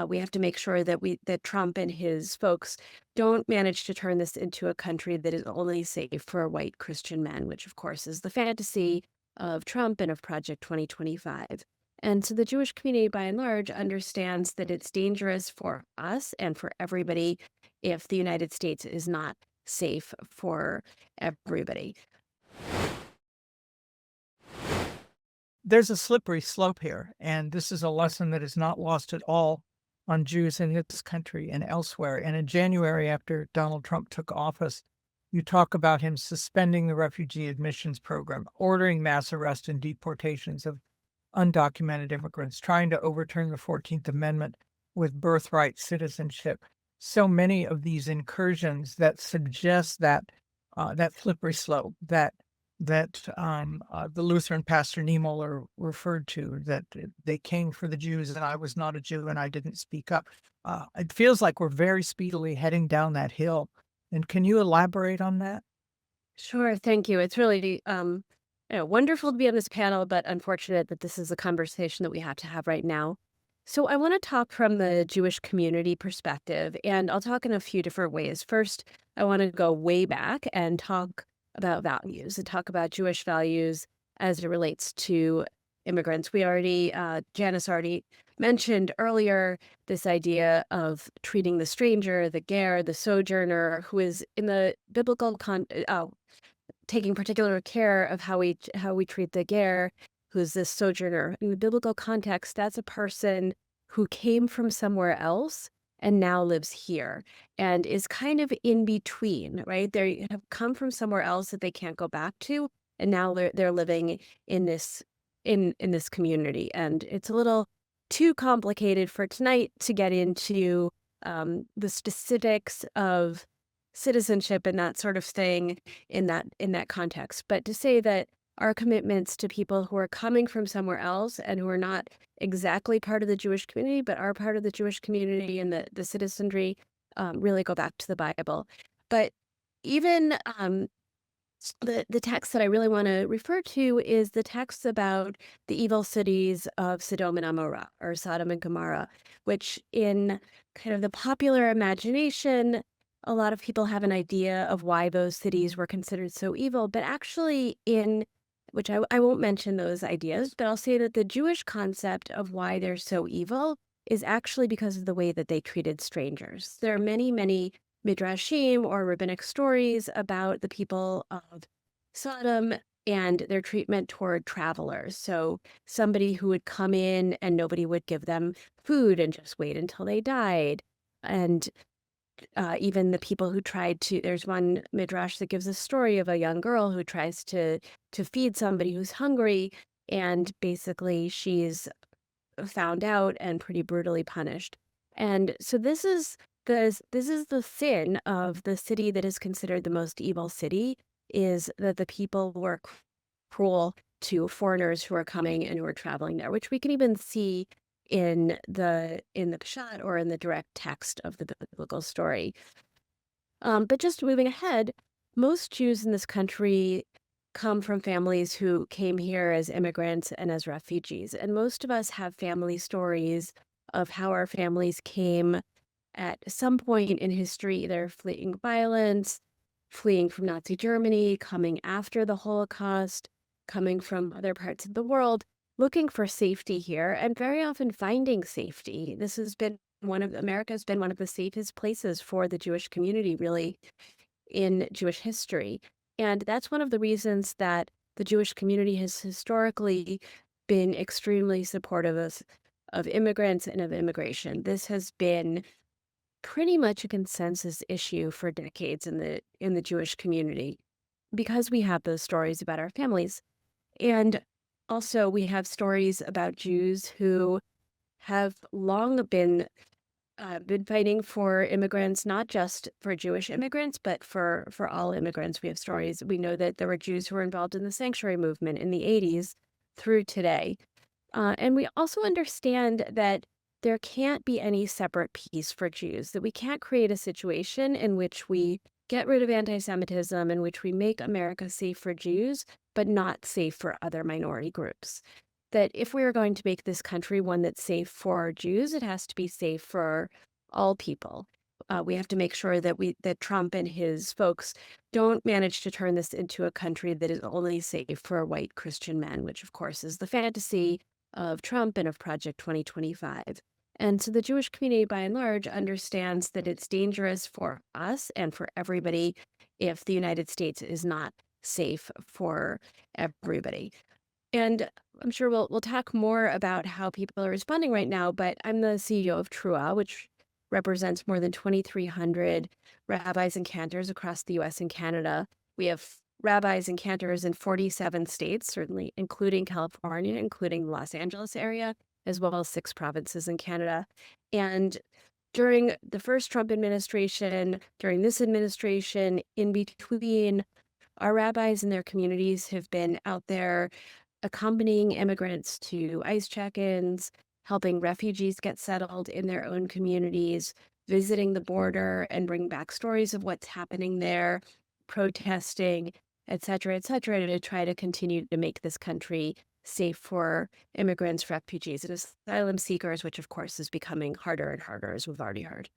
We have to make sure that Trump and his folks don't manage to turn this into a country that is only safe for white Christian men, which of course is the fantasy of Trump and of Project 2025. And so the Jewish community, by and large, understands that it's dangerous for us and for everybody if the United States is not safe for everybody. There's a slippery slope here, and this is a lesson that is not lost at all on Jews in this country and elsewhere. And in January, after Donald Trump took office, you talk about him suspending the refugee admissions program, ordering mass arrest and deportations of undocumented immigrants, trying to overturn the 14th Amendment with birthright citizenship. So many of these incursions that suggest that slippery slope that the Lutheran pastor Niemöller referred to, that they came for the Jews and I was not a Jew and I didn't speak up. It feels like we're very speedily heading down that hill. And can you elaborate on that? Sure, thank you. It's really wonderful to be on this panel, but unfortunate that this is a conversation that we have to have right now. So I want to talk from the Jewish community perspective, and I'll talk in a few different ways. First, I want to go way back and talk about values and talk about Jewish values as it relates to immigrants. Janice already mentioned earlier this idea of treating the stranger, the ger, the sojourner, who is in the biblical taking particular care of how we treat the ger, who's this sojourner. In the biblical context, that's a person who came from somewhere else and now lives here and is kind of in between, right? They have come from somewhere else that they can't go back to, and now they're living in this community. And it's a little too complicated for tonight to get into the specifics of citizenship and that sort of thing in that context. But to say that our commitments to people who are coming from somewhere else and who are not exactly part of the Jewish community, but are part of the Jewish community and the citizenry really go back to the Bible. But even the text that I really want to refer to is the text about the evil cities of Sodom and Amorah, or Sodom and Gomorrah, which in kind of the popular imagination, a lot of people have an idea of why those cities were considered so evil. But actually, which I won't mention those ideas, but I'll say that the Jewish concept of why they're so evil is actually because of the way that they treated strangers. There are many, many midrashim or rabbinic stories about the people of Sodom and their treatment toward travelers. So somebody who would come in and nobody would give them food and just wait until they died. And even the people who there's one midrash that gives a story of a young girl who tries to feed somebody who's hungry, and basically she's found out and pretty brutally punished. And so this is the sin of the city that is considered the most evil city, is that the people were cruel to foreigners who are coming and who are traveling there, which we can even see in the Peshat or in the direct text of the biblical story. But just moving ahead, most Jews in this country come from families who came here as immigrants and as refugees. And most of us have family stories of how our families came at some point in history, either fleeing violence, fleeing from Nazi Germany, coming after the Holocaust, coming from other parts of the world, looking for safety here, and very often finding safety. America has been one of the safest places for the Jewish community, really, in Jewish history. And that's one of the reasons that the Jewish community has historically been extremely supportive of immigrants and of immigration. This has been pretty much a consensus issue for decades in the Jewish community, because we have those stories about our families. And also we have stories about Jews who have long been fighting for immigrants, not just for Jewish immigrants, but for all immigrants. We have stories. We know that there were Jews who were involved in the sanctuary movement in the 80s through today. And we also understand that there can't be any separate peace for Jews, that we can't create a situation in which we get rid of anti-Semitism, in which we make America safe for Jews, but not safe for other minority groups. that if we are going to make this country one that's safe for Jews, it has to be safe for all people. We have to make sure that Trump and his folks don't manage to turn this into a country that is only safe for white Christian men, which of course is the fantasy of Trump and of Project 2025. And so the Jewish community, by and large, understands that it's dangerous for us and for everybody if the United States is not safe for everybody. And I'm sure we'll talk more about how people are responding right now, but I'm the CEO of Trua, which represents more than 2,300 rabbis and cantors across the US and Canada. We have rabbis and cantors in 47 states, certainly including California, including the Los Angeles area, as well as 6 provinces in Canada. And during the first Trump administration, during this administration, in between, our rabbis and their communities have been out there accompanying immigrants to ICE check-ins, helping refugees get settled in their own communities, visiting the border and bring back stories of what's happening there, protesting, et cetera, to try to continue to make this country safe for immigrants, refugees, and asylum seekers, which of course is becoming harder and harder, as we've already heard.